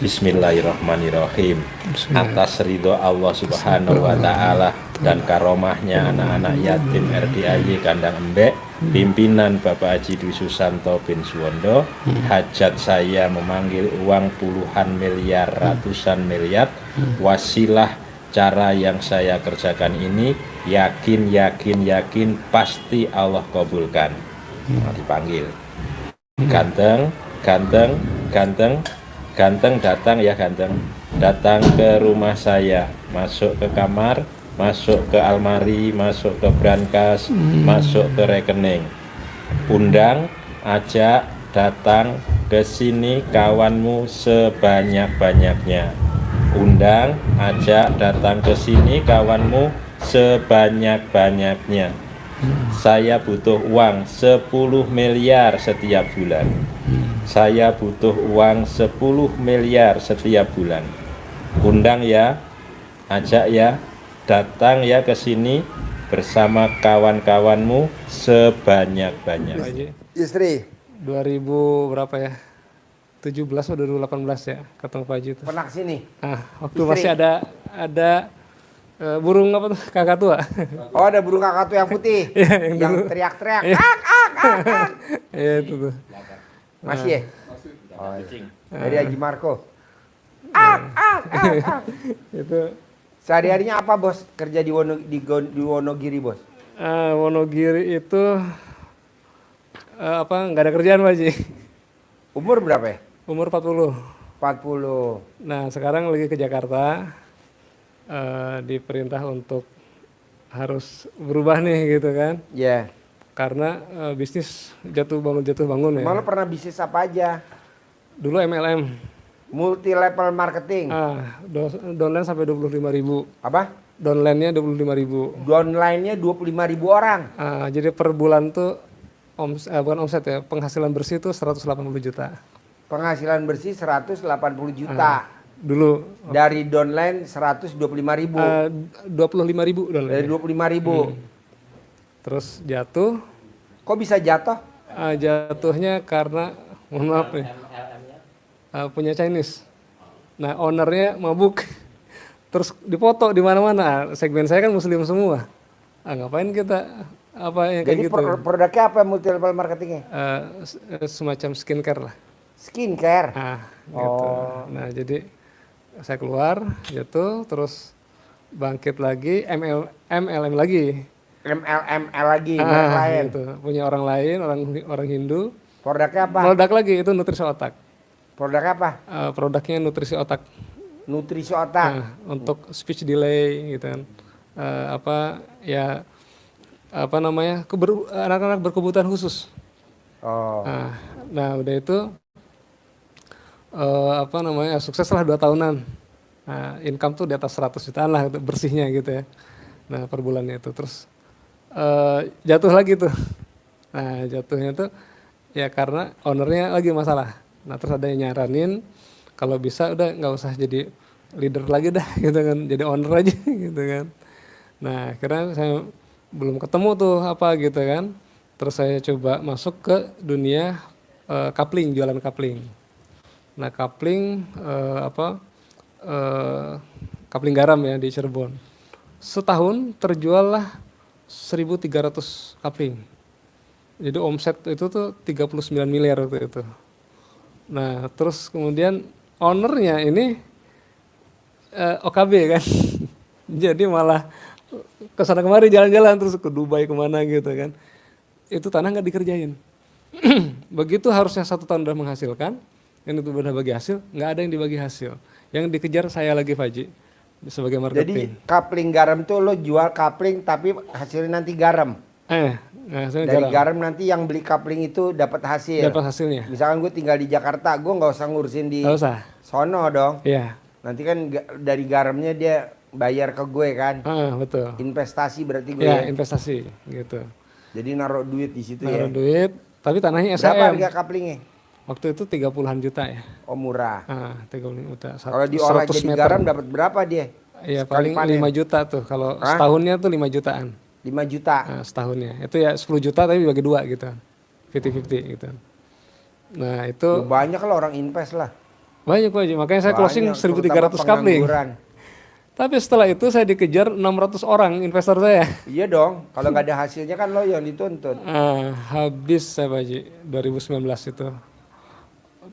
Bismillahirrahmanirrahim. Atas ridho Allah Subhanahu wa Ta'ala dan karomahnya anak-anak yatim RDAY Kandang Embek, pimpinan Bapak Haji Dwi Susanto bin Suwondo, hajat saya memanggil uang puluhan miliar, ratusan miliar, wasilah cara yang saya kerjakan ini, yakin pasti Allah kabulkan. Dipanggil ganteng datang ya, datang ke rumah saya, masuk ke kamar, masuk ke almari, masuk ke brankas, masuk ke rekening, undang, ajak datang ke sini kawanmu sebanyak-banyaknya, undang, ajak datang ke sini kawanmu sebanyak-banyaknya. Saya butuh uang 10 miliar setiap bulan. Saya butuh uang 10 miliar setiap bulan. Undang ya, ajak ya, datang ya ke sini bersama kawan-kawanmu sebanyak-banyak. Istri 2000 berapa ya? 17 atau 2018 ya ketemu Pak Haji itu. pernah kesini? Waktu istri. Masih ada burung apa tuh, kakak tua. Oh, ada burung kakak tua yang putih. yang teriak-teriak. Iya itu tuh. Masih ya? Oh, dari Haji Marco. Itu Sehari-harinya apa bos? Kerja di Wonogiri bos? Wonogiri itu nggak ada kerjaan Pak Haji. Umur berapa ya? Umur 40. 40. Nah sekarang lagi ke Jakarta, diperintah untuk harus berubah nih gitu kan. Ya. Yeah. Karena bisnis jatuh bangun ya. Malah pernah bisnis apa aja? Dulu MLM. Multi level marketing. Downline sampai 25.000. Apa? Downline-nya 25.000. Downline-nya 25.000 orang. Jadi per bulan tuh bukan omset ya, penghasilan bersih tuh 180 juta. Penghasilan bersih 180 juta. Dulu. Dari downline 125.000. 25.000 downline. Dari 25.000. Terus jatuh. Kok bisa jatuh? Jatuhnya karena, mohon maaf nih, punya Chinese. Nah ownernya mabuk, terus dipoto di mana-mana. Segmen saya kan Muslim semua. Ngapain kita apa yang kayak gitu? Jadi produknya apa multi level marketingnya? Semacam skincare lah. Skincare. Gitu. Nah jadi saya keluar, jatuh, terus bangkit lagi, MLM lagi. MLM lagi, lain. Gitu. Punya orang lain, orang Hindu. Produknya apa? Produk lagi itu nutrisi otak. Produknya apa? Produknya nutrisi otak. Nutrisi otak. Untuk speech delay gitu kan. Anak-anak berkebutuhan khusus. Nah udah itu sukses lah 2 tahunan. Income tuh di atas 100 jutaan lah bersihnya gitu ya. Nah per bulannya itu terus jatuh lagi tuh. Nah jatuhnya tuh ya karena ownernya lagi masalah. Nah terus ada yang nyaranin kalau bisa udah nggak usah jadi leader lagi dah gitu kan, jadi owner aja gitu kan. Nah akhirnya saya belum ketemu tuh apa gitu kan. Terus saya coba masuk ke dunia coupling, jualan coupling. Nah coupling coupling garam ya di Cirebon. Setahun terjual lah 1.300 coupling. Jadi omset itu tuh 39 miliar waktu itu. Nah terus kemudian ownernya ini OKB kan. Jadi malah kesana kemari jalan-jalan terus ke Dubai kemana gitu kan. Itu tanah nggak dikerjain. Begitu harusnya 1 tahun udah menghasilkan, yang itu udah bagi hasil, nggak ada yang dibagi hasil. Yang dikejar saya lagi Faji sebagai marketing. Jadi coupling garam tuh lo jual coupling tapi hasilnya nanti garam. Dari garam nanti yang beli coupling itu dapat hasil. Dapat hasilnya. Misalkan gue tinggal di Jakarta, gue nggak usah ngurusin di sono dong. Iya. Nanti kan dari garamnya dia bayar ke gue kan. Betul. Investasi berarti gue. Ya investasi gitu. Jadi naruh duit di situ naruh duit, tapi tanahnya SHM. Berapa harga couplingnya? Waktu itu 30-an juta ya. Oh murah. 30 juta. Kalau diolah jadi meter. Garam dapat berapa dia? Iya paling 5 juta tuh. Kalau setahunnya tuh 5 jutaan. 5 juta? Setahunnya. Itu ya 10 juta tapi bagi 2 gitu. 50-50 gitu. Nah itu. Banyak lah orang invest lah. Banyak Pak Haji, makanya saya closing 1.300 coupling. Tapi setelah itu saya dikejar 600 orang investor saya. Iya dong, kalau nggak ada hasilnya kan lo yang dituntut. Habis saya Pak Haji, 2019 itu.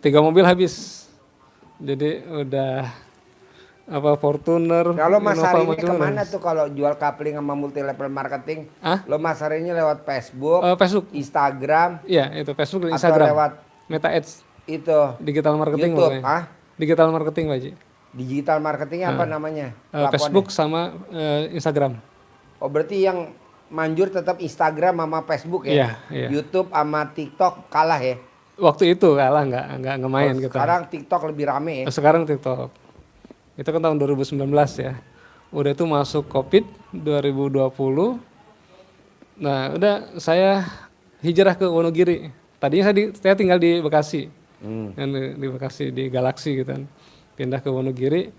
3 mobil habis. Jadi udah Fortuner. Kalau masarinnya kemana tuh kalau jual coupling sama multi level marketing? Lo masarinnya lewat Facebook, Facebook, Instagram. Iya itu Facebook dan Instagram. Atau lewat Meta Ads. Itu. Digital marketing. YouTube, Digital marketing Pak Haji. Digital marketingnya apa namanya? Facebook sama Instagram. Oh berarti yang manjur tetap Instagram sama Facebook ya? Iya. YouTube sama TikTok kalah ya? Waktu itu kalah nggak main gitu. Sekarang TikTok lebih rame ya? Sekarang TikTok. Itu kan tahun 2019 ya. Udah itu masuk Covid 2020. Nah, udah saya hijrah ke Wonogiri. Tadinya saya tinggal di Bekasi. Di Bekasi di Galaxy gitu kan. Pindah ke Wonogiri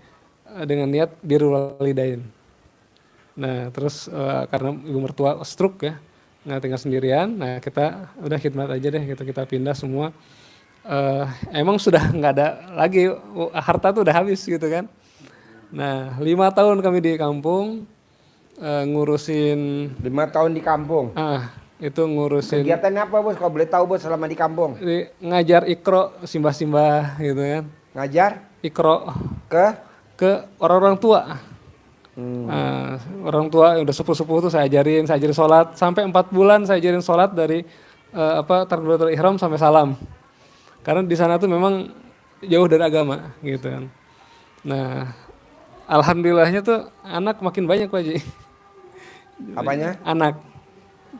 dengan niat birrul walidain. Nah, terus karena ibu mertua stroke ya. Nah, tinggal sendirian. Nah, kita udah khidmat aja deh gitu, kita pindah semua. Emang sudah nggak ada lagi, harta tuh udah habis gitu kan. Nah 5 tahun kami di kampung ngurusin. 5 tahun di kampung? Itu ngurusin. Kegiatannya apa Bos, kalau boleh tahu Bos selama di kampung? Ngajar ikro, simbah-simbah gitu kan. Ngajar? Ikro. Ke orang-orang tua. Orang tua yang udah sepuh-sepuh tuh saya ajarin sholat. Sampai 4 bulan saya ajarin sholat dari takbiratul ihram sampai salam. Karena di sana tuh memang jauh dari agama gitu kan. Nah alhamdulillahnya tuh anak makin banyak Pak Haji. Apanya? Anak.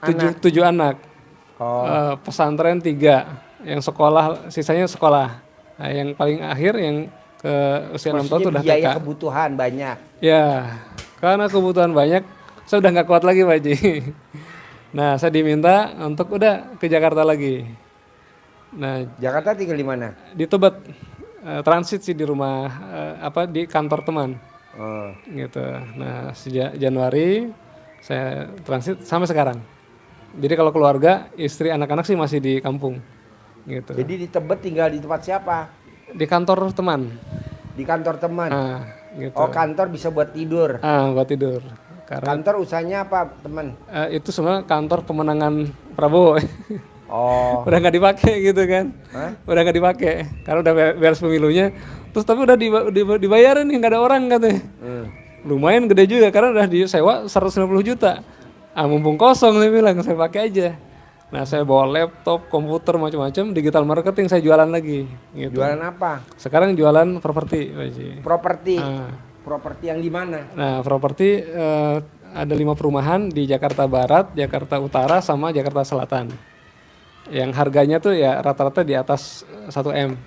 7 anak. Pesantren 3. Yang sekolah, sisanya sekolah. Nah, yang paling akhir yang ke usia 6 tahun tuh udah TK. Biaya kebutuhan banyak. Ya, karena kebutuhan banyak, saya udah nggak kuat lagi Pak Haji. Nah, saya diminta untuk udah ke Jakarta lagi. Nah, Jakarta tinggal di mana? Di Tebet. Transit sih di rumah, di kantor teman. Gitu. Nah, sejak Januari saya transit sampai sekarang. Jadi kalau keluarga, istri, anak-anak sih masih di kampung. Gitu. Jadi di Tebet tinggal di tempat siapa? Di kantor teman. Di kantor teman. Gitu. Oh, kantor bisa buat tidur. Buat tidur. Karena kantor usahanya apa, teman? Itu semua kantor pemenangan Prabowo. Udah nggak dipakai gitu kan. Udah nggak dipakai karena udah beres pemilunya. Terus tapi udah dibayarin nih, nggak ada orang katanya. Lumayan gede juga karena udah disewa 150 juta. Mumpung kosong saya bilang, saya pakai aja. Nah, saya bawa laptop, komputer, macam-macam, digital marketing saya jualan lagi gitu. Jualan apa? Sekarang jualan properti, Pak Haji. Properti. Properti yang di mana? Nah, properti ada 5 perumahan di Jakarta Barat, Jakarta Utara sama Jakarta Selatan. Yang harganya tuh ya rata-rata di atas 1 M.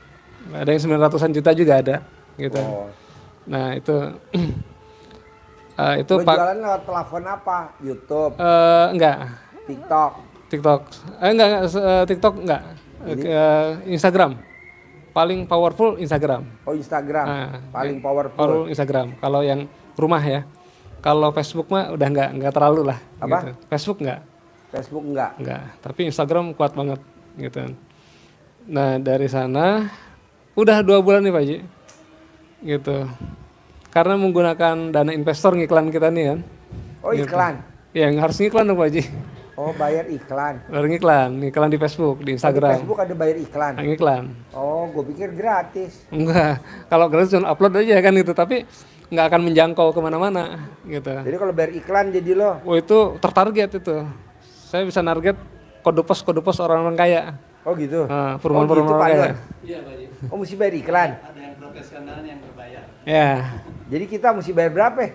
Ada yang 900-an juta juga ada gitu. Nah, itu itu Pak. Jualan lewat telepon apa? YouTube? Enggak. TikTok. Enggak, TikTok enggak. Instagram. Paling powerful Instagram. Oh, Instagram. Paling powerful Instagram. Kalau yang rumah ya. Kalau Facebook mah udah enggak terlalu lah. Apa? Gitu. Facebook enggak. Enggak. Tapi Instagram kuat banget gitu. Nah, dari sana udah 2 bulan nih Pak Haji. Gitu. Karena menggunakan dana investor ngiklan kita nih kan. Oh, iklan. Gitu. Ya, harus ngiklan dong Pak Haji. Oh, bayar iklan. Iklan di Facebook, di Instagram. Di Facebook ada bayar iklan. Iklan. Oh, gue pikir gratis. Enggak. Kalau gratis cuma upload aja kan gitu, tapi nggak akan menjangkau kemana-mana gitu. Jadi kalau bayar iklan jadi lo? Oh, itu tertarget itu. Saya bisa target kode pos orang-orang kaya. Oh gitu? Perumahan-perumahan orang kaya. Iya Pak Haji. Oh, mesti bayar iklan? Ada yang profesional yang berbayar. Ya. Jadi kita mesti bayar berapa?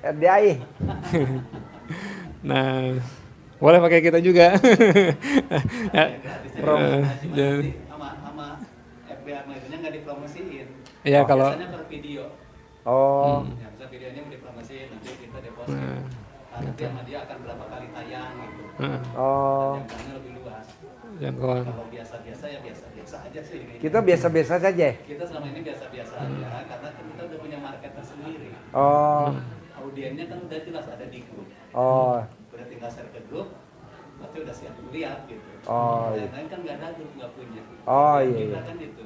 RDAI? Nah, boleh pakai kita juga. Sama FBA mainnya nggak dipromosiin. Iya kalau. Biasanya per video. Ya, bisa videonya mau dipromosiin, nanti kita deposit. Nanti sama dia akan berapa kali tayang gitu. Jangkauannya lebih luas. Jangkauan. Kalau biasa-biasa ya biasa-biasa aja sih. Kita biasa-biasa saja. Kita selama ini biasa-biasa aja, karena kan kita udah punya market tersendiri. Audiennya kan udah jelas ada di grup. Udah tinggal share ke grup, berarti udah siap lihat gitu. Yang lain kan nggak ada grup, nggak punya. Kita kan itu.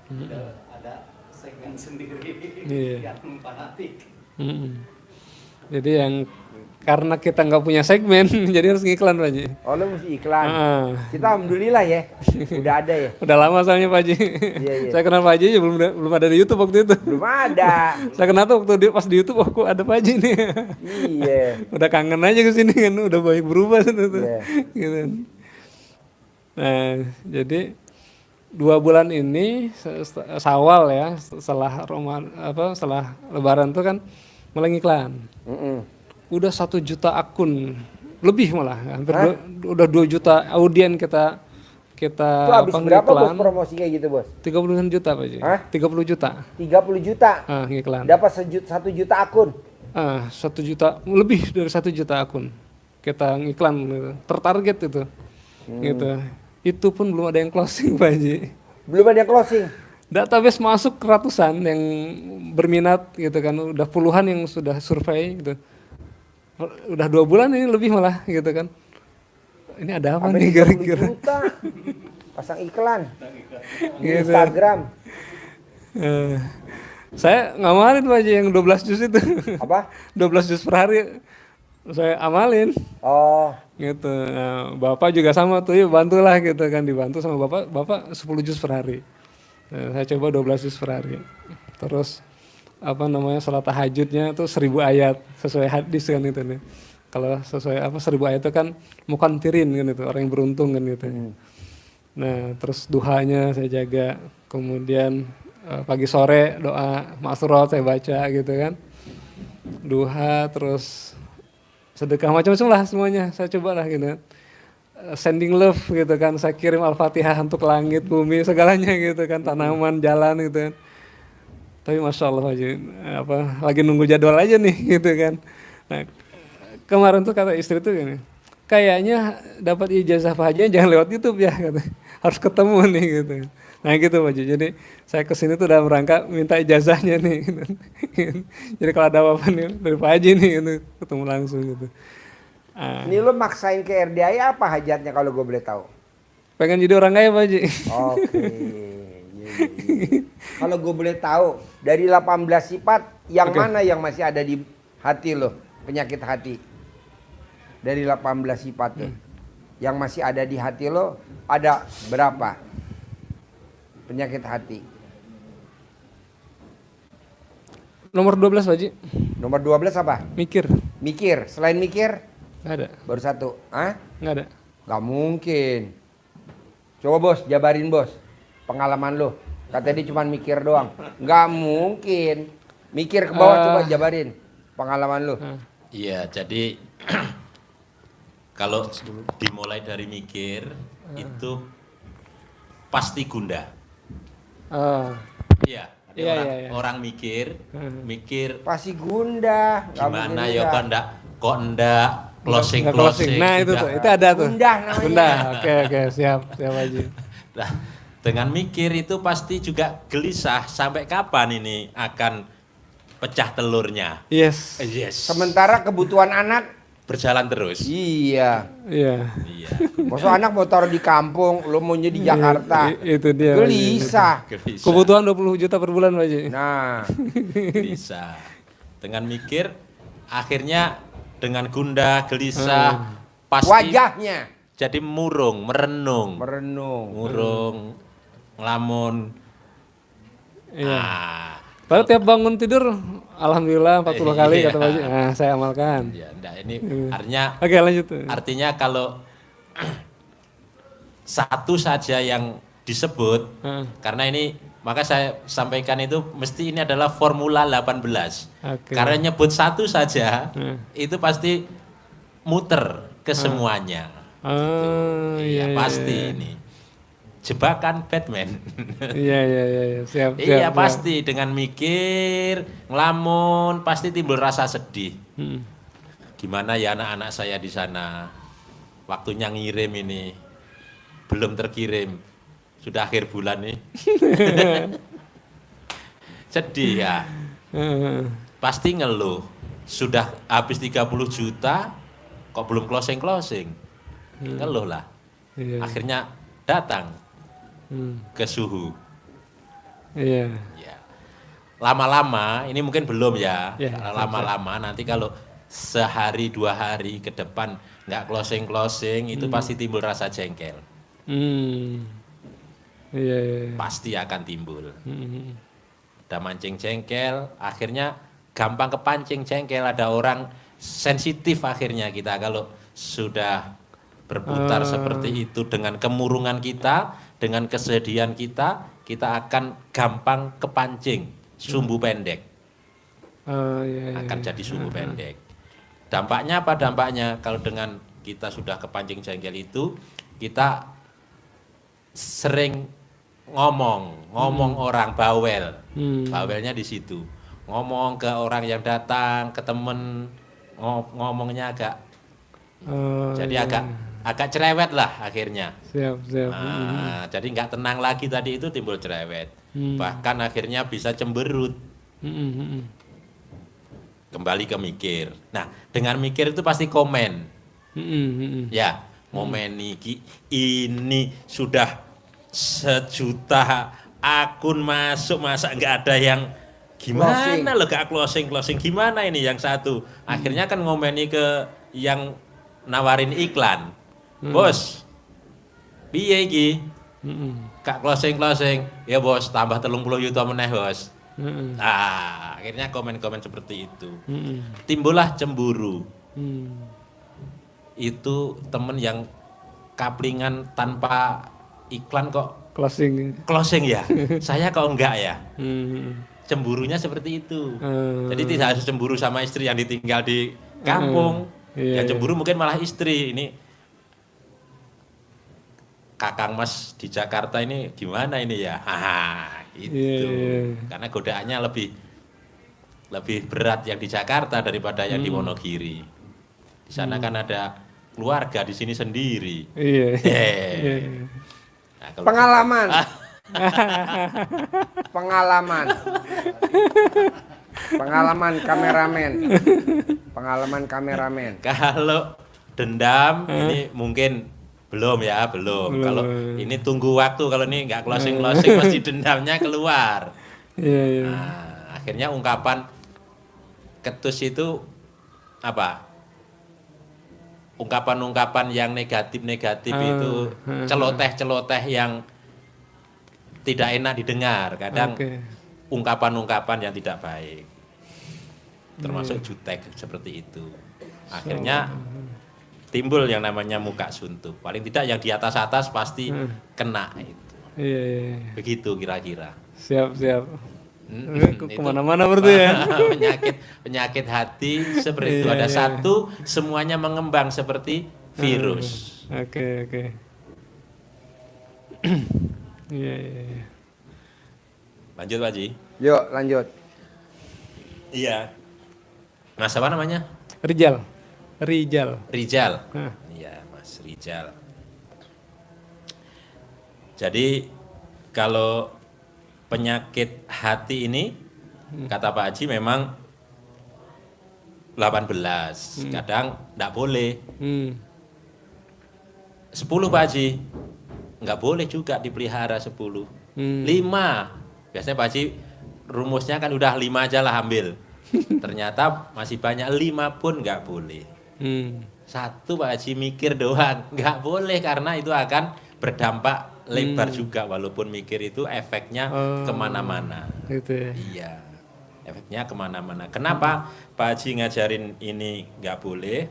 Udah ada segmen sendiri yang fanatik. Jadi yang karena kita nggak punya segmen, jadi harus ngiklan Pak Haji. Oh lu mesti iklan. Kita alhamdulillah ya, udah ada ya. Udah lama soalnya Pak Haji. Iya. Saya kenal Pak Haji aja belum ada di YouTube waktu itu. Belum ada. Saya kenal tuh waktu pas di YouTube, kok ada Pak Haji nih. Iya. Udah kangen aja ke sini kan, udah banyak berubah tuh. Iya. Gitu. Nah, jadi 2 bulan ini Syawal ya, setelah setelah Lebaran tuh kan mulai ngiklan. Udah 1 juta akun lebih malah, hampir udah 2 juta audien kita itu habis berapa bos promosi kayak gitu bos? 30 juta Pak Haji. 30 juta. 30 juta. Ngiklan. Dapat 1 juta akun. 1 juta, lebih dari 1 juta akun kita ngiklan gitu. Tertarget itu. Gitu. Itu pun belum ada yang closing Pak Haji. Belum ada yang closing. Database masuk ratusan yang berminat gitu kan, udah puluhan yang sudah survei gitu. Udah 2 bulan ini lebih malah gitu kan. Ini ada apa nih kira-kira? Pasang iklan di gitu. Instagram. Saya ngamalin Pak Haji yang 12 juz itu. Apa? 12 juz per hari saya amalin. Oh. Gitu. Nah, Bapak juga sama tuh, yuk bantulah gitu kan, dibantu sama Bapak 10 juz per hari. Nah, saya coba 12 juz per hari. Terus salat tahajudnya tuh 1000 ayat sesuai hadis kan itu nih. Kalau sesuai 1000 ayat itu kan mukantirin kan itu, orang yang beruntung kan gitu. Nah, terus duhanya saya jaga. Kemudian pagi sore doa ma'surat saya baca gitu kan. Duha, terus sedekah macam-macam lah semuanya saya coba lah gitu. Sending love gitu kan, saya kirim Al-Fatihah untuk langit, bumi, segalanya gitu kan, tanaman, jalan gitu kan. Tapi Masya Allah aja, lagi nunggu jadwal aja nih gitu kan. Nah, kemarin tuh kata istri tuh gini, kayaknya dapat ijazah Pak Haji jangan lewat YouTube ya, kata. Harus ketemu nih gitu. Nah gitu Pak Haji, jadi saya kesini tuh dalam rangka minta ijazahnya nih. Gitu. Jadi kalau ada apa-apa nih dari Pak Haji nih gitu, ketemu langsung gitu. Ini lo maksain ke RDI apa hajatnya kalau gue boleh tahu? Pengen jadi orang kaya Pak Haji. Oke. Kalau gue boleh tahu, dari 18 sifat yang mana yang masih ada di hati lo, penyakit hati? Dari 18 sifat tuh, yang masih ada di hati lo ada berapa? Penyakit hati. Nomor 12 Pak Haji. Nomor 12 apa? Mikir. Mikir. Selain mikir? Nggak ada. Baru 1. Nggak ada. Nggak mungkin. Coba bos, jabarin bos. Pengalaman lo. Katanya dia cuma mikir doang. Nggak mungkin. Mikir ke bawah, coba jabarin pengalaman lo. Iya, jadi kalau dimulai dari mikir itu pasti gundah. Iya, orang mikir pasti gundah. Gimana ya kok ndak closing. Nah itu ada tuh. Gundah namanya. Gundah. Oke, siap Haji. Nah, dengan mikir itu pasti juga gelisah sampai kapan ini akan pecah telurnya. Yes. Sementara kebutuhan anak berjalan terus. Iya. Maksud anak mau taruh di kampung, lo maunya di Jakarta. Itu dia. Gelisah. Kebutuhan 20 juta per bulan Pak Haji. Nah, gelisah. Dengan mikir akhirnya dengan gundah, gelisah, pasti wajahnya jadi merenung, ngelamun. Iya. Padahal tiap bangun tidur, alhamdulillah 40 kali kata Pak Haji. Nah, saya amalkan. Ya, ini artinya. Oke, lanjut. Artinya kalau satu saja yang disebut, karena ini maka saya sampaikan itu mesti ini adalah formula 18. Karena nyebut satu saja, itu pasti muter ke semuanya. Iya, pasti ini. Jebakan Batman. Iya, siap. Iya, pasti dengan mikir, ngelamun, pasti timbul rasa sedih. Gimana ya anak-anak saya di sana? Waktunya ngirim ini belum terkirim. Sudah akhir bulan nih. Sedih ya. Pasti ngeluh. Sudah habis 30 juta kok belum closing. Ngeluh lah. Akhirnya datang ke suhu. Iya. Ya. Lama-lama, ini mungkin belum ya. Ya, Lama-lama nanti kalau sehari 2 hari ke depan nggak closing itu pasti timbul rasa jengkel. Iya, iya. Pasti akan timbul. Udah mancing jengkel, akhirnya gampang kepancing jengkel. Ada orang sensitif akhirnya kita kalau sudah berputar seperti itu dengan kemurungan kita, dengan kesedihan kita akan gampang kepancing, sumbu pendek. Iya, Akan jadi sumbu pendek. Dampaknya apa dampaknya? Kalau dengan kita sudah kepancing jengkel itu, kita sering ngomong orang bawel. Bawelnya di situ. Ngomong ke orang yang datang, ke temen, ngomongnya agak jadi agak cerewet lah akhirnya. Siap. Jadi nggak tenang lagi tadi itu timbul cerewet. Bahkan akhirnya bisa cemberut. Kembali ke mikir. Nah, dengan mikir itu pasti komen. Ya, ngomen ini sudah 1 juta akun masuk, masa nggak ada yang gimana loh, gak closing gimana ini yang satu. Akhirnya kan ngomeni ke yang nawarin iklan. Bos, piye iki? Gak closing. Ya bos, tambah 30 juta meneh bos. Akhirnya komen-komen seperti itu. Timbullah cemburu. Itu temen yang kaplingan tanpa iklan kok closing ya. Saya kok enggak ya. Cemburunya seperti itu. Jadi tidak harus cemburu sama istri yang ditinggal di kampung. Yang cemburu mungkin malah istri. Ini Kakang Mas di Jakarta ini gimana ini ya? Itu. Karena godaannya lebih berat yang di Jakarta daripada yang di Wonogiri. Di sana kan ada keluarga, di sini sendiri. Nah, pengalaman. Pengalaman kameramen. Kalau dendam ini mungkin belum. Kalau ini tunggu waktu, kalau ini nggak closing pasti dendamnya keluar. Nah, akhirnya ungkapan ketus itu apa? Ungkapan-ungkapan yang negatif itu celoteh yang tidak enak didengar. Kadang ungkapan-ungkapan yang tidak baik, termasuk jutek seperti itu. Akhirnya timbul yang namanya muka suntuk. Paling tidak yang di atas pasti kena itu. Begitu kira-kira. Siap. Kemana-mana berarti ya. penyakit hati seperti itu. Ada satu, semuanya mengembang seperti virus. Oke. Lanjut Pak Haji. Yuk lanjut. Iya. Mas apa namanya? Rijal. Iya Mas Rijal. Jadi kalau penyakit hati ini kata Pak Haji memang 18. Kadang enggak boleh. 10 Pak Haji. Enggak boleh juga dipelihara 10. 5. Biasanya Pak Haji rumusnya kan udah 5 aja lah ambil. Ternyata masih banyak, 5 pun enggak boleh. 1 Pak Haji mikir doang, enggak boleh karena itu akan berdampak lebar juga, walaupun mikir itu efeknya kemana-mana. Gitu ya. Iya, efeknya kemana-mana. Kenapa Pak Haji ngajarin ini nggak boleh?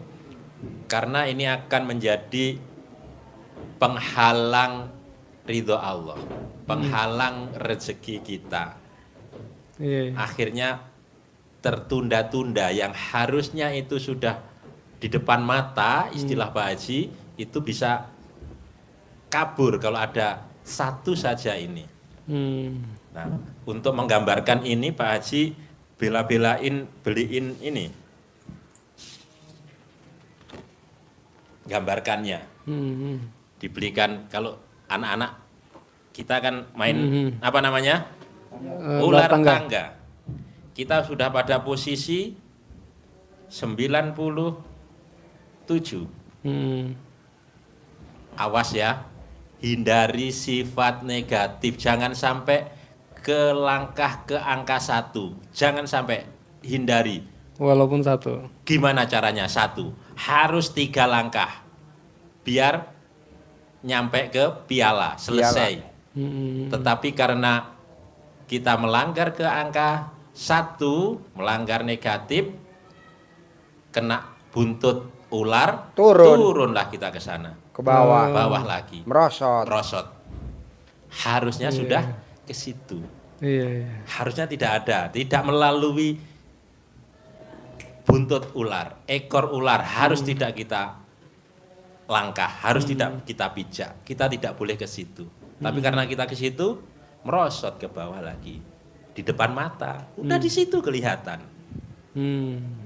Karena ini akan menjadi penghalang ridho Allah, penghalang rezeki kita. Akhirnya tertunda-tunda yang harusnya itu sudah di depan mata, istilah Pak Haji itu bisa kabur kalau ada satu saja ini. Nah, untuk menggambarkan ini Pak Haji beliin ini gambarkannya. Dibelikan, kalau anak-anak kita kan main apa namanya? Ular tangga. Kita sudah pada posisi 97. Awas ya. Hindari sifat negatif, jangan sampai ke langkah ke angka 1. Jangan sampai hindari. Walaupun 1. Gimana caranya? 1. Harus 3 langkah. Biar nyampe ke piala, selesai. Tetapi karena kita melanggar ke angka 1, melanggar negatif, kena buntut ular, turunlah kita ke sana. Ke bawah. Bawah lagi. Merosot. Harusnya sudah ke situ. Iya. Harusnya tidak melalui buntut ular, ekor ular harus tidak kita langkah, harus tidak kita pijak. Kita tidak boleh ke situ. Tapi karena kita ke situ, merosot ke bawah lagi. Di depan mata, udah di situ kelihatan.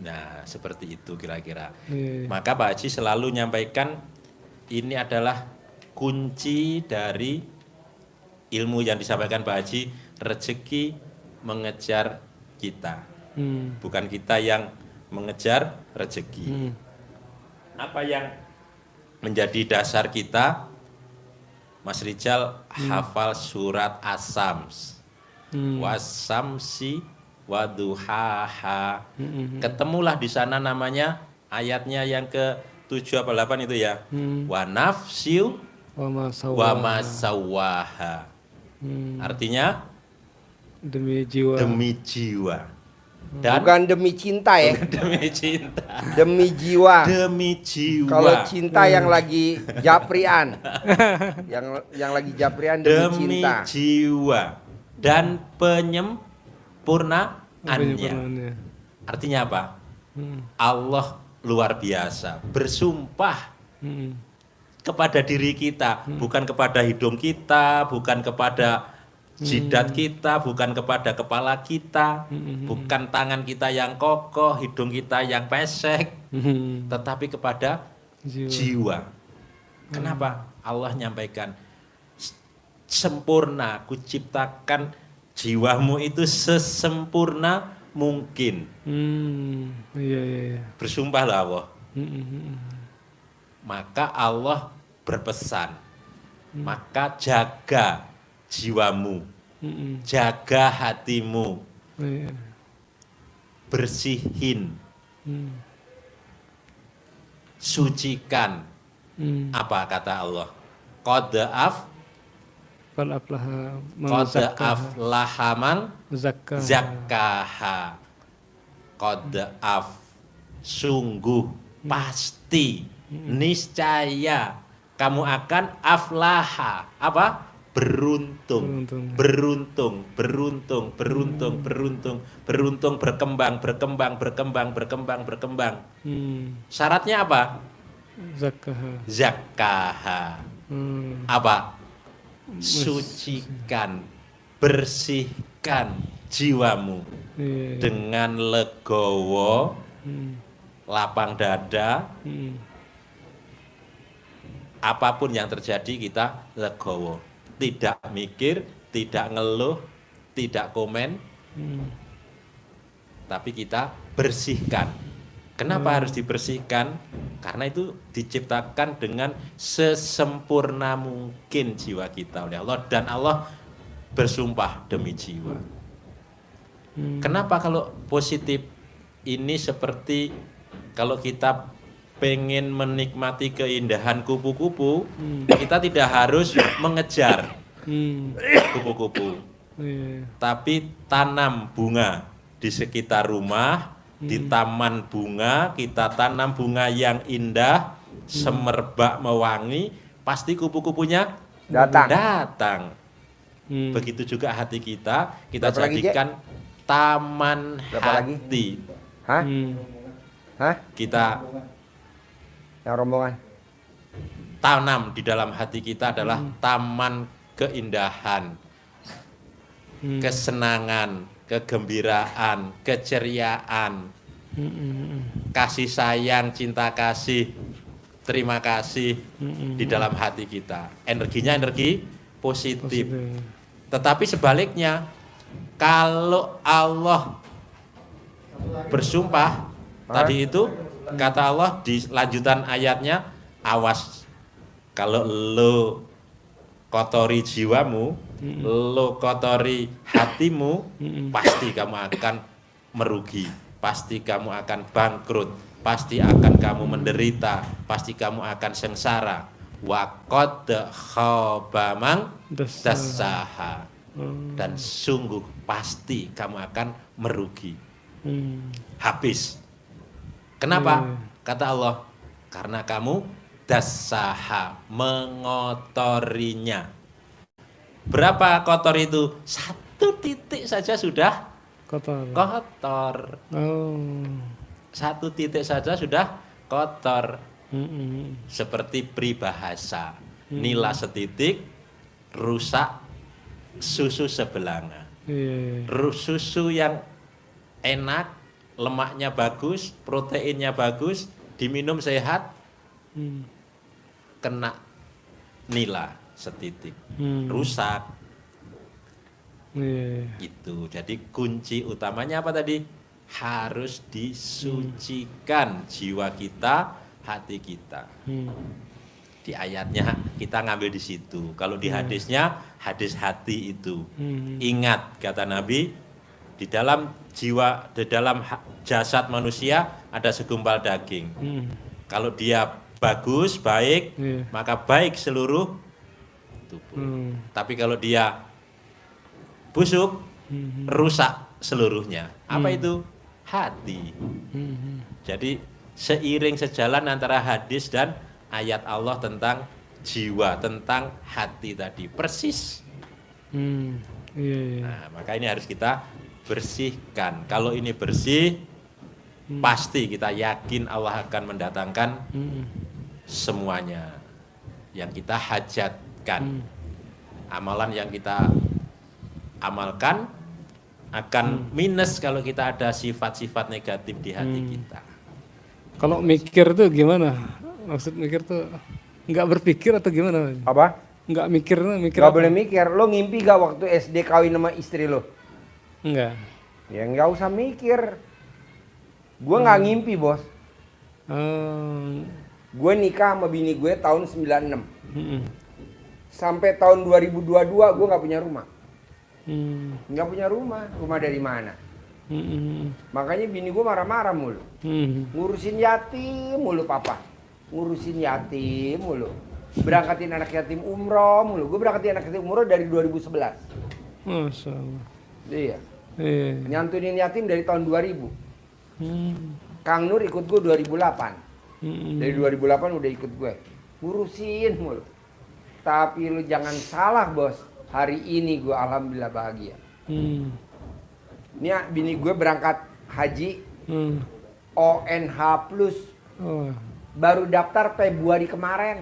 Nah, seperti itu kira-kira. Maka Pak Haji selalu nyampaikan ini adalah kunci dari ilmu yang disampaikan Pak Haji, rezeki mengejar kita. Bukan kita yang mengejar rezeki. Apa yang menjadi dasar kita? Mas Rijal hafal surat As-Sams. Was-samsi waduhaha. Ketemulah di sana namanya ayatnya yang ke-7 apa 8 itu ya. Wa nafsiu wa masawaha. Artinya demi jiwa. Demi jiwa. Dan bukan demi cinta ya. Demi cinta. Demi jiwa. Demi jiwa. Kalau cinta yang lagi japrian. yang lagi japrian demi cinta. Demi jiwa dan penyempurnaannya. Artinya apa? Allah luar biasa, bersumpah kepada diri kita, bukan kepada hidung kita, bukan kepada jidat kita, bukan kepada kepala kita, bukan tangan kita yang kokoh, hidung kita yang pesek, tetapi kepada jiwa. Kenapa? Allah nyampaikan, sempurna, ku ciptakan jiwamu itu sesempurna mungkin. Iya. Bersumpahlah Allah. Maka Allah berpesan, maka jaga jiwamu, jaga hatimu, bersihin, sucikan. Apa kata Allah? Qad aflaha man zakkaha. Qad sungguh pasti niscaya kamu akan aflaha. Apa? Beruntung, berkembang. Syaratnya apa? Zakkaha. Apa? Sucikan, bersihkan jiwamu dengan legowo, lapang dada. Apapun yang terjadi kita legowo. Tidak mikir, tidak ngeluh, tidak komen, tapi kita bersihkan. Kenapa harus dibersihkan? Karena itu diciptakan dengan sesempurna mungkin jiwa kita oleh Allah, dan Allah bersumpah demi jiwa. Kenapa kalau positif ini seperti kalau kita pengen menikmati keindahan kupu-kupu, kita tidak harus mengejar kupu-kupu, tapi tanam bunga di sekitar rumah, di taman bunga, kita tanam bunga yang indah, semerbak mewangi, pasti kupu-kupunya datang. Begitu juga hati kita jadikan taman hati. Kita yang rombongan tanam di dalam hati kita adalah taman keindahan, kesenangan, kegembiraan, keceriaan, kasih sayang, cinta kasih, terima kasih di dalam hati kita. Energinya energi positif. Tetapi sebaliknya, kalau Allah bersumpah tadi itu, kata Allah di lanjutan ayatnya, awas kalau lo kotori jiwamu, lo kotori hatimu, pasti kamu akan merugi, pasti kamu akan bangkrut, pasti akan kamu menderita, pasti kamu akan sengsara. Wa qad khaba man dassaha. Dan sungguh pasti kamu akan merugi. Habis. Kenapa? Kata Allah, karena kamu dassaha, mengotorinya. Berapa kotor itu? 1 titik saja sudah kotor. 1 titik saja sudah kotor. Seperti peribahasa, nila setitik rusak susu sebelanga. Susu yang enak, lemaknya bagus, proteinnya bagus, diminum sehat, kena nila setitik, rusak. Itu. Jadi kunci utamanya apa tadi? Harus disucikan jiwa kita, hati kita. Di ayatnya kita ngambil di situ. Kalau di hadisnya, hadis hati itu. Ingat kata Nabi, di dalam jiwa, di dalam jasad manusia ada segumpal daging. Kalau dia bagus, baik, maka baik seluruh tubuh. Tapi kalau dia busuk, rusak seluruhnya. Apa itu? Hati. Jadi seiring sejalan antara hadis dan ayat Allah tentang jiwa, tentang hati tadi, persis. Nah, maka ini harus kita bersihkan. Kalau ini bersih, pasti kita yakin Allah akan mendatangkan semuanya yang kita hajatkan. Amalan yang kita amalkan akan minus kalau kita ada sifat-sifat negatif di hati kita. Kalau mikir tuh gimana? Maksud mikir tuh nggak berpikir atau gimana? Apa? Nggak mikir nggak boleh mikir. Lo ngimpi gak waktu SD kawin sama istri lo? Enggak. Ya nggak usah mikir. Gue nggak ngimpi, bos. Gue nikah sama bini gue tahun 96. Sampai tahun 2022 gue nggak punya rumah. Nggak punya rumah. Rumah dari mana? Makanya bini gue marah-marah mulu. Ngurusin yatim mulu papa. Ngurusin yatim mulu. Berangkatin anak yatim umroh mulu. Gue berangkatin anak yatim umroh dari 2011. Masya Allah. Iya. Nyantunin yatim dari tahun 2000. Kang Nur ikut gue 2008. Dari 2008 udah ikut gue. Ngurusin mulu. Tapi lu jangan salah, bos. Hari ini gue alhamdulillah bahagia. Ini bini gue berangkat haji ONH plus. Baru daftar Februari kemarin.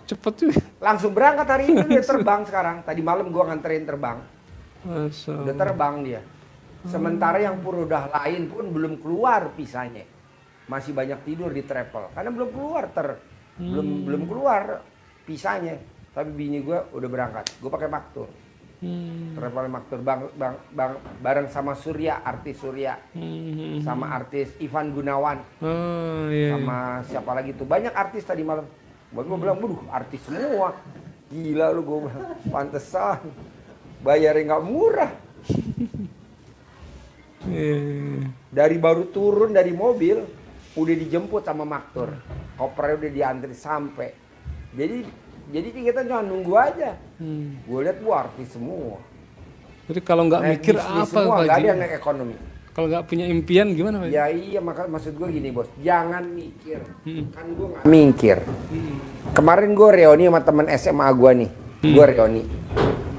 Cepet tuh. Langsung berangkat hari ini, dia terbang sekarang. Tadi malam gue nganterin terbang. Udah terbang dia. Sementara yang udah lain pun belum keluar visanya. Masih banyak tidur di travel. Karena belum keluar belum keluar visanya. Tapi bini gue udah berangkat. Gue pakai Maktur. Travel Maktur bareng sama Surya, artis Surya. Sama artis Ivan Gunawan. Sama siapa lagi tuh. Banyak artis tadi malam. Gue bilang, waduh artis semua. Gila lu, gue bilang. Pantesan. Bayarnya gak murah. Dari baru turun dari mobil, udah dijemput sama Maktur. Kopernya udah diantri sampai. Jadi kita cuma nunggu aja. Gue lihat artis semua. Jadi kalau nggak mikir apa semua, Pak gak Haji? ada yang naik ekonomi. Kalau nggak punya impian gimana Pak Haji? Ya iya, maksud gue gini bos, jangan mikir. Kan gue nggak mikir. Kemarin gue reuni sama teman SMA gue nih.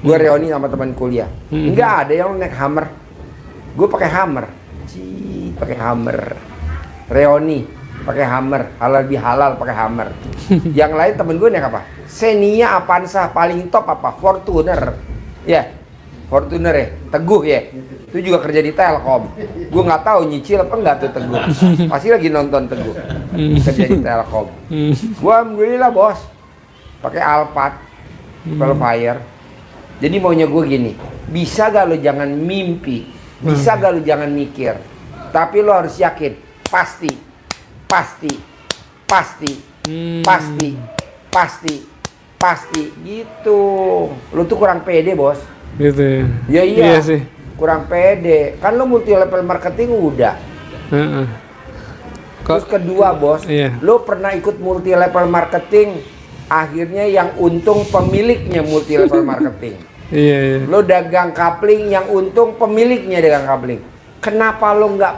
Gue reuni sama teman kuliah. Nggak ada yang naik Hummer. Gue pakai Hummer. Pakai Hummer. Reuni pakai Hummer. Halal bihalal pakai Hummer. Yang lain temen gue naik apa? Xenia, Avanza, paling top apa? Fortuner. Ya, Fortuner ya, Teguh ya. Itu juga kerja di Telkom. Gue nggak tahu nyicil apa enggak tuh Teguh. Pasti lagi nonton Teguh. Kerja di Telkom. Gue alhamdulillah bos. Pakai Alphard, Velfire. Jadi maunya gue gini. Bisa gak lo jangan mimpi? Bisa gak lo jangan mikir? Tapi lo harus yakin. Pasti. pasti gitu. Lu tuh kurang pede, Bos. Gitu ya. Ya iya. Iya sih. Kurang pede. Kan lu multi level marketing udah. Heeh. Terus kedua, Bos, Iya. lu pernah ikut multi level marketing, akhirnya yang untung pemiliknya multi level marketing. Iya, iya. Lu dagang kapling, yang untung pemiliknya dagang kapling. Kenapa lu nggak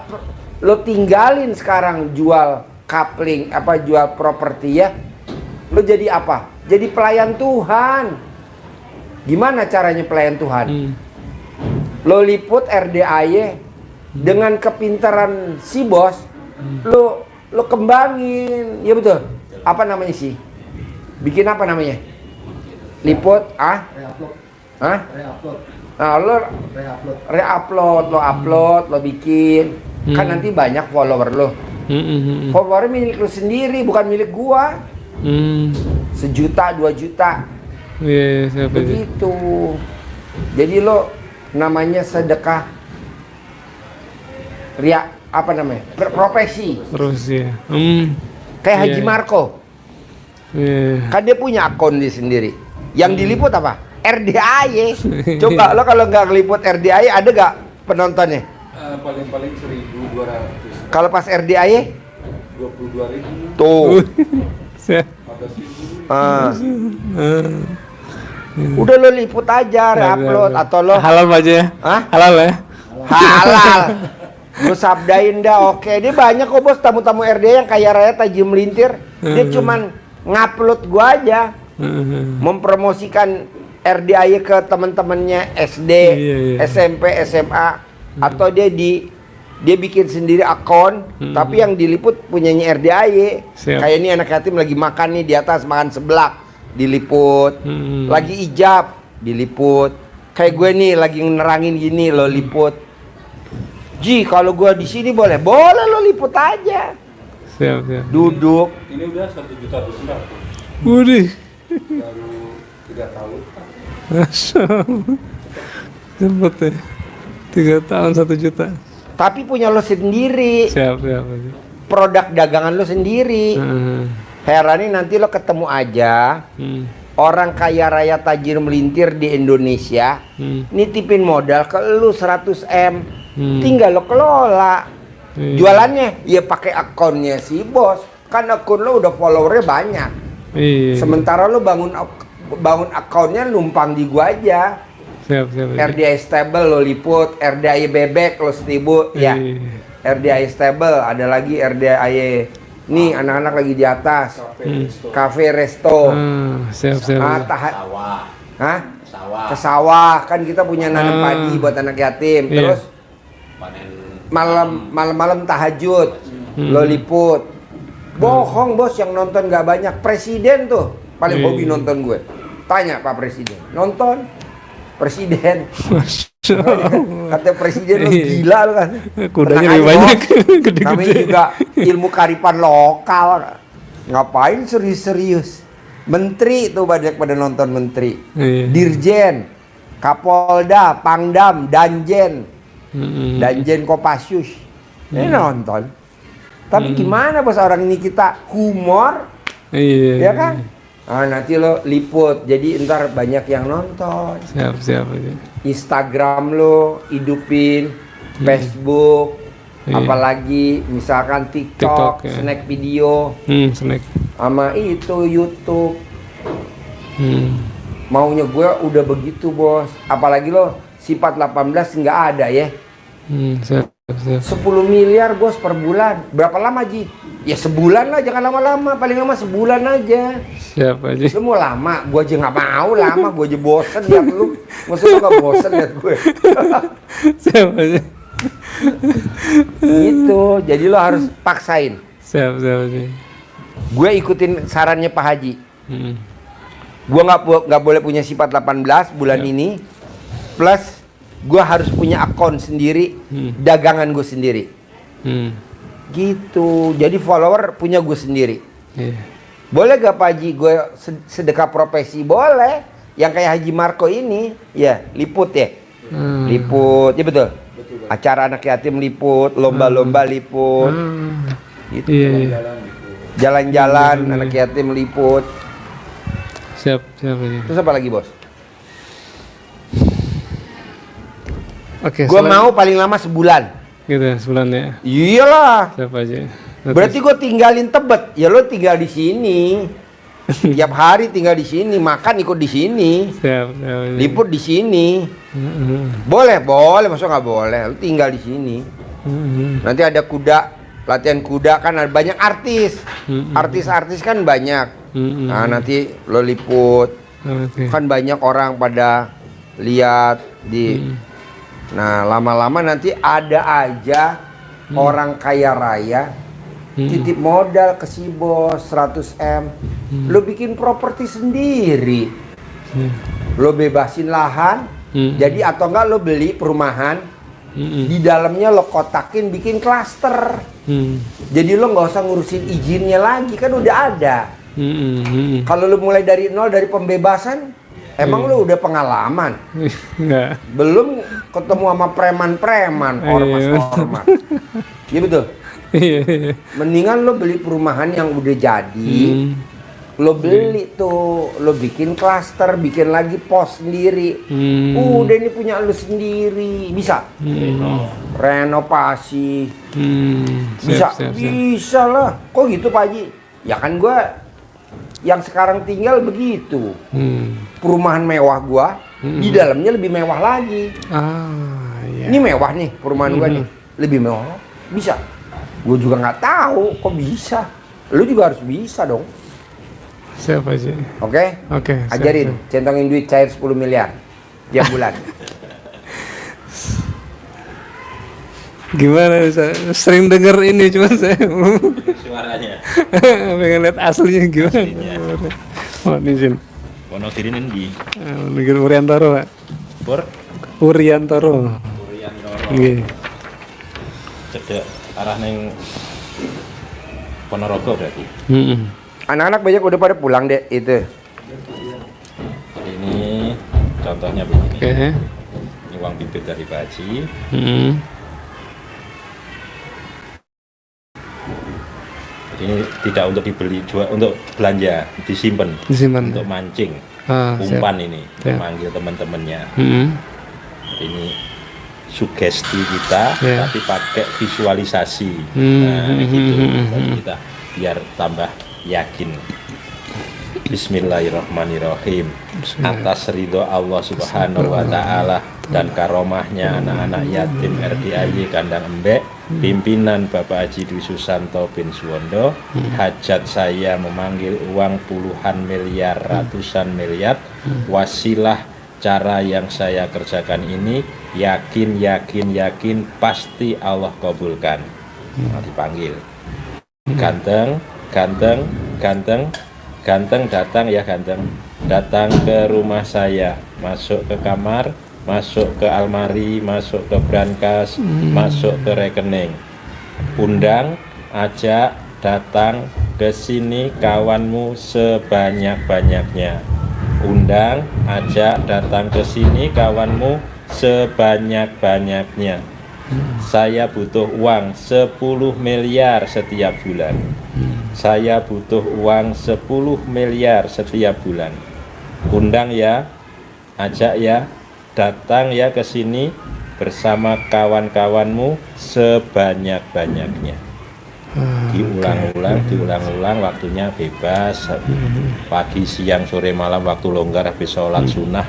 lu tinggalin sekarang jual kapling, apa jual properti ya? Lu jadi apa? Jadi pelayan Tuhan. Gimana caranya pelayan Tuhan? Lo liput RDAY dengan kepintaran si bos, lo kembangin, ya betul. Apa namanya sih? Bikin apa namanya? Liput, Nah, lo re-upload, lo bikin. Kan nanti banyak follower lo. Follower milik lo sendiri, bukan milik gua. 1 juta, 2 juta. Iya, siapa itu? Begitu. Jadi lo namanya sedekah ria, apa namanya? Profesi. Terus ya. Kayak Iya, Haji iya. Marco. Iya. Kan dia punya akun dia sendiri. Yang diliput apa? RDAY. Coba lo kalau nggak ngeliput RDAY ada nggak penontonnya? Paling-paling 1.200. Kalau pas RDAY 22.000. tuh. Udah lo liput aja, re-upload atau lo halal aja ya? Hah? Halal ya? halal. Lo sabdain dah, oke. Dia banyak kok bos tamu-tamu RDAY yang kaya raya tajam melintir. Dia cuman ngupload gua aja, mempromosikan RDAY ke teman-temannya SD, Iya. SMP, SMA, atau dia bikin sendiri akun, tapi yang diliput punyanya RDAY. Siap. Kayak ini anak yatim lagi makan nih di atas, makan seblak, diliput. Lagi ijab, diliput. Kayak gue nih lagi nerangin gini, lo liput. Ji, kalau gue di sini boleh lo liput aja. Siap. Duduk. Ini udah 1.200.000. Waduh. Baru 3 tahun. Cepet ya. 3 tahun 1 juta. Tapi punya lo sendiri. Siap. Produk dagangan lo sendiri. Herani nanti lo ketemu aja orang kaya raya tajir melintir di Indonesia, nitipin modal ke lu 100M, tinggal lo kelola. Jualannya ya pakai akunnya si bos, kan akun lo udah followernya banyak. Iya. Sementara lo bangun akunnya numpang di gua aja. Siap. RDAY stable lo liput, RDAY bebek lo setibu ya. RDAY stable, ada lagi RDAY nih anak-anak lagi di atas. Cafe resto. Siap. Sawah. Ke sawah kan kita punya nanam padi buat anak yatim. Iya. Terus Panen malam tahajud lo liput. Bohong bos, yang nonton gak banyak. Presiden tuh paling hobi nonton gue. Tanya Pak Presiden, nonton Presiden. Kata Presiden lo gila lo kan. Kudanya Tenang lebih aja, banyak. Bos. Gede-gede. Namanya juga ilmu karipan lokal. Ngapain serius-serius? Menteri tuh banyak pada nonton menteri. Iya. Dirjen, Kapolda, Pangdam, Danjen, Danjen Kopassus. Ini nonton. Tapi gimana bos, orang ini kita humor, Iya. ya kan? Nah, nanti lo liput, jadi ntar banyak yang nonton. Siap aja. Instagram lo hidupin, Facebook, Iya. apalagi misalkan TikTok, TikTok, ya. snack video, Snack. sama itu YouTube. Maunya gue udah begitu bos. Apalagi lo sifat 18 nggak ada ya. Siap. 10 miliar bos per bulan. Berapa lama Ji? Ya sebulan lah, jangan lama-lama. Paling lama sebulan aja. Siap aja. Lu mau lama? Gue aja nggak mau lama. Gue aja bosen liat lu. Maksud lu nggak bosen liat gue? Siap aja. Gitu. Jadi lo harus paksain. Siap aja. Gue ikutin sarannya Pak Haji. Gue nggak boleh punya sifat 18 bulan ini. Plus gue harus punya akun sendiri, dagangan gue sendiri. Gitu. Jadi follower punya gue sendiri. Iya. Boleh gak Pak Haji gue sedekah profesi? Boleh. Yang kayak Haji Marco ini, ya liput ya. Liput, ya betul. Acara anak yatim liput, lomba-lomba liput. Gitu. Iya. Jalan-jalan anak yatim liput. Siap, siap Haji. Terus apa lagi bos? Oke. Gue mau paling lama sebulan. Gitu ya, sebulan ya. Iyalah. Siap Haji. Berarti gue tinggalin Tebet. Ya lo tinggal di sini. Tiap hari tinggal di sini, makan ikut di sini. Siap, siap Haji. Liput di sini. Boleh, masa nggak boleh? Lu tinggal di sini. Nanti ada kuda, latihan kuda kan ada banyak artis. Artis-artis kan banyak. Nah, nanti lo liput. Kan banyak orang pada lihat di. Nah, lama-lama nanti ada aja orang kaya raya titip modal ke si bos 100 M. Lo bikin properti sendiri. Lo bebasin lahan. Jadi atau enggak lo beli perumahan, di dalamnya lo kotakin bikin klaster. Jadi lo nggak usah ngurusin izinnya lagi, kan udah ada. Kalau lo mulai dari nol, dari pembebasan, emang lo udah pengalaman? Enggak. Belum ketemu sama preman-preman, ormas-ormas. Iya betul. Mendingan lo beli perumahan yang udah jadi. Lo beli tuh, lo bikin klaster, bikin lagi pos sendiri. Udah ini punya lo sendiri, bisa. Renovasi, bisa, bisa lah. Kok gitu Pak Haji? Ya kan gua yang sekarang tinggal begitu. Perumahan mewah gua, di dalamnya lebih mewah lagi. Iya. Ini mewah nih perumahan gua nih, lebih mewah, bisa. Gua juga nggak tahu kok bisa. Lu juga harus bisa dong. Siap Haji. Oke? Oke. Ajarin, centongin duit cair 10 miliar tiap bulan. Gimana? Saya sering denger ini, cuma saya Suaranya. pengen lihat aslinya gimana. Mohon izin. Wonogirin endi? Negeri Uriantoro, Pak. Pur? Uriantoro. Uriantoro. Nggih. Cedek arah neng Ponorogo berarti. Anak-anak banyak udah pada pulang deh itu. Ini contohnya begini. Oke. Ini uang bibit dari Pak Haji. Jadi ini tidak untuk dibeli, untuk belanja, disimpan. Untuk mancing. Umpan ini, memanggil teman-temannya. Ini sugesti kita, tapi pakai visualisasi. Nah, gitu. Jadi kita biar tambah yakin. Bismillahirrahmanirrahim. Atas ridho Allah Subhanahu wa Ta'ala dan karomahnya anak-anak yatim RDAY Kandang Embek, pimpinan Bapak Haji Dwi Susanto bin Suwondo, hajat saya memanggil uang puluhan miliar, ratusan miliar, wasilah cara yang saya kerjakan ini yakin pasti Allah kabulkan. Nah, dipanggil ganteng datang ya, datang ke rumah saya, masuk ke kamar, masuk ke almari, masuk ke brankas, masuk ke rekening, undang, ajak, datang ke sini kawanmu sebanyak-banyaknya, undang, ajak, datang ke sini kawanmu sebanyak-banyaknya. Saya butuh uang 10 miliar setiap bulan. Saya butuh uang 10 miliar setiap bulan. Undang ya, ajak ya, datang ya ke sini bersama kawan-kawanmu sebanyak-banyaknya. Diulang-ulang, waktunya bebas. Pagi, siang, sore, malam, waktu longgar, habis sholat sunnah.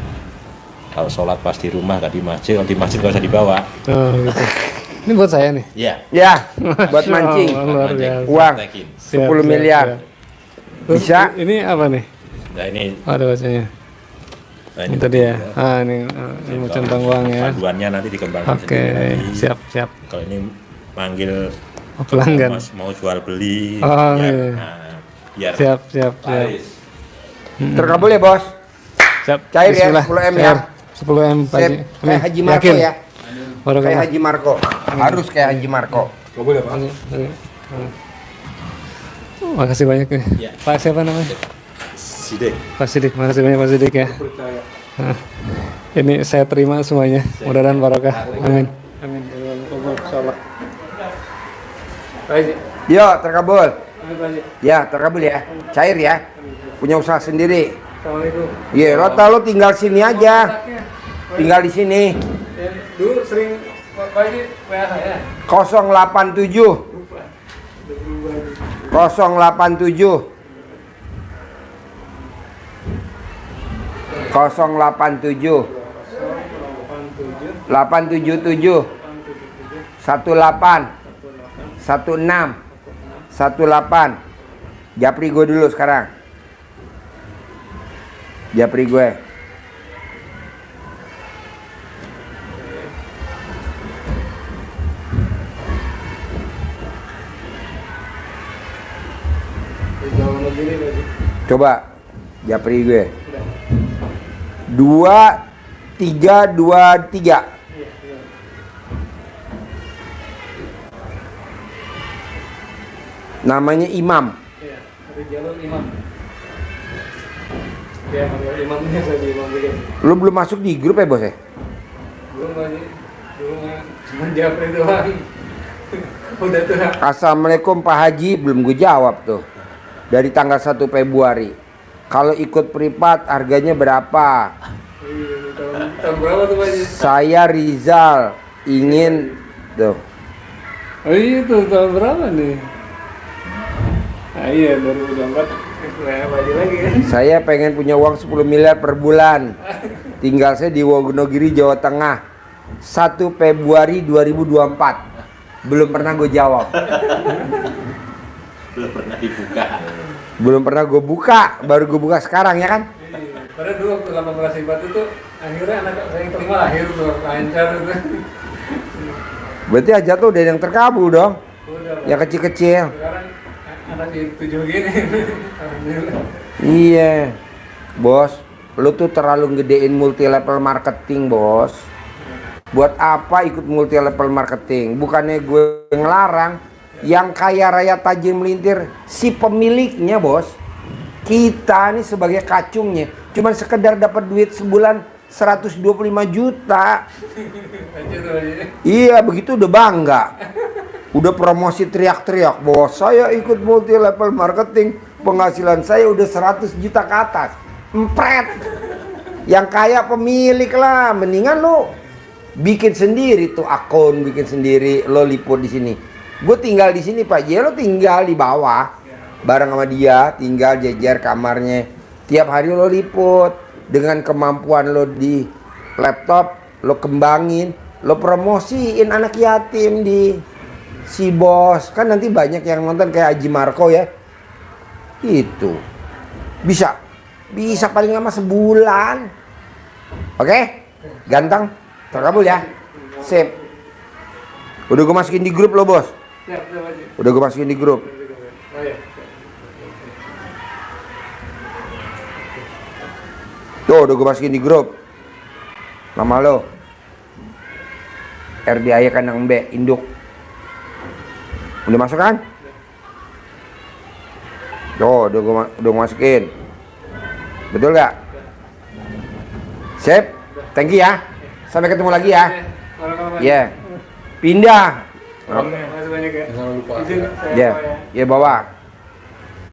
Kalau sholat pas di rumah, gak di masjid. Kalau di masjid gak usah dibawa. Oh, gitu. Ini buat saya nih. Iya. Ya, buat mancing. Uang 10 miliar. Terus bisa. Ini apa nih? Nah ini. Ada bacanya. Nah, ini itu dia. Ini centang uang ya. Paduannya nanti dikembangkan sendiri. Siap. Kalau ini manggil pelanggan. Mas mau jual beli. Oh, biar, iya. Biar Siap. Terkabul ya bos. Siap. Cair ya, 10 M ya. 10 M Pak Haji. Kayak Haji Marko yakin? ya. Kayak Haji Marko. Harus kayak Haji Marko. Boleh Pak. Makasih banyak nih. Ya. Pak siapa namanya? Sidik. Pak Sidik. Makasih banyak Pak Sidik ya. Ini saya terima semuanya. Mudah-mudahan barokah. Amin. Insyaallah. Pak Haji. Yo, terkabul. Ya, terkabul ya. Cair ya. Punya usaha sendiri. Assalamualaikum. Iya, lo tinggal sini aja. Tinggal di sini. Dulu sering Pak ini WA saya. 087 087 087 877 18 16 18. Japri gue dulu sekarang. Japri gue. Coba Japri gue. 2323. Namanya Imam. Iya, dari jalur Imam. Ya, kalau Imamnya saya Imam begini. Lu belum masuk di grup ya, Bos ya? Belum lagi. Belum cuma Japri doang. Udah tuh. Assalamualaikum Pak Haji, belum gue jawab tuh. Dari tanggal 1 Februari. Kalau ikut privat harganya berapa? Iya, tahun berapa tuh Pak Haji? Saya Rizal ingin tuh. Oh iya tuh, tahun berapa nih? Ah iya, 2024 Haji lagi kan? Saya pengen punya uang 10 miliar per bulan. Tinggal saya di Wogonogiri, Jawa Tengah. 1 Februari 2024. Belum pernah gue jawab. Belum pernah dibuka. Belum pernah gue buka, baru gue buka sekarang ya kan? Iya. Padahal dulu waktu 18 Sipat itu akhirnya anak saya yang kelima lahir tuh, lancar itu. Berarti aja tuh udah yang terkabul dong. Udah, Pak. Yang kecil-kecil. Sekarang anak di 7 gini. Alhamdulillah. Iya. Bos, lu tuh terlalu gedein multi level marketing, Bos. Buat apa ikut multi level marketing? Bukannya gue ngelarang. Yang kaya raya tajir melintir si pemiliknya, Bos. Kita nih sebagai kacungnya cuman sekedar dapat duit sebulan 125 juta. Iya, begitu udah bangga. Udah promosi teriak-teriak, Bos, saya ikut multi level marketing, penghasilan saya udah 100 juta ke atas. Empret. Yang kaya pemilik lah, mendingan lo bikin sendiri tuh akun, bikin sendiri, lo liput di sini. Gue tinggal di sini Pak J, lo tinggal di bawah bareng sama dia, tinggal jejer kamarnya. Tiap hari lo liput dengan kemampuan lo di laptop, lo kembangin, lo promosiin anak yatim di si Bos. Kan nanti banyak yang nonton kayak Haji Marco ya. Itu bisa paling lama sebulan. Oke? Ganteng, terkabul ya. Sip. Udah gue masukin di grup lo, Bos. Udah gue masukin di grup. Tuh, udah gue masukin di grup. Nama lo RDAY kandang B, induk. Udah masuk kan? Tuh, udah gue masukin. Betul gak? Sip. Thank you ya. Sampai ketemu lagi ya. Ya. Pindah. Makasih banyak ya. Jangan lupa. Izin saya Ya, bawa ya. ya bawa.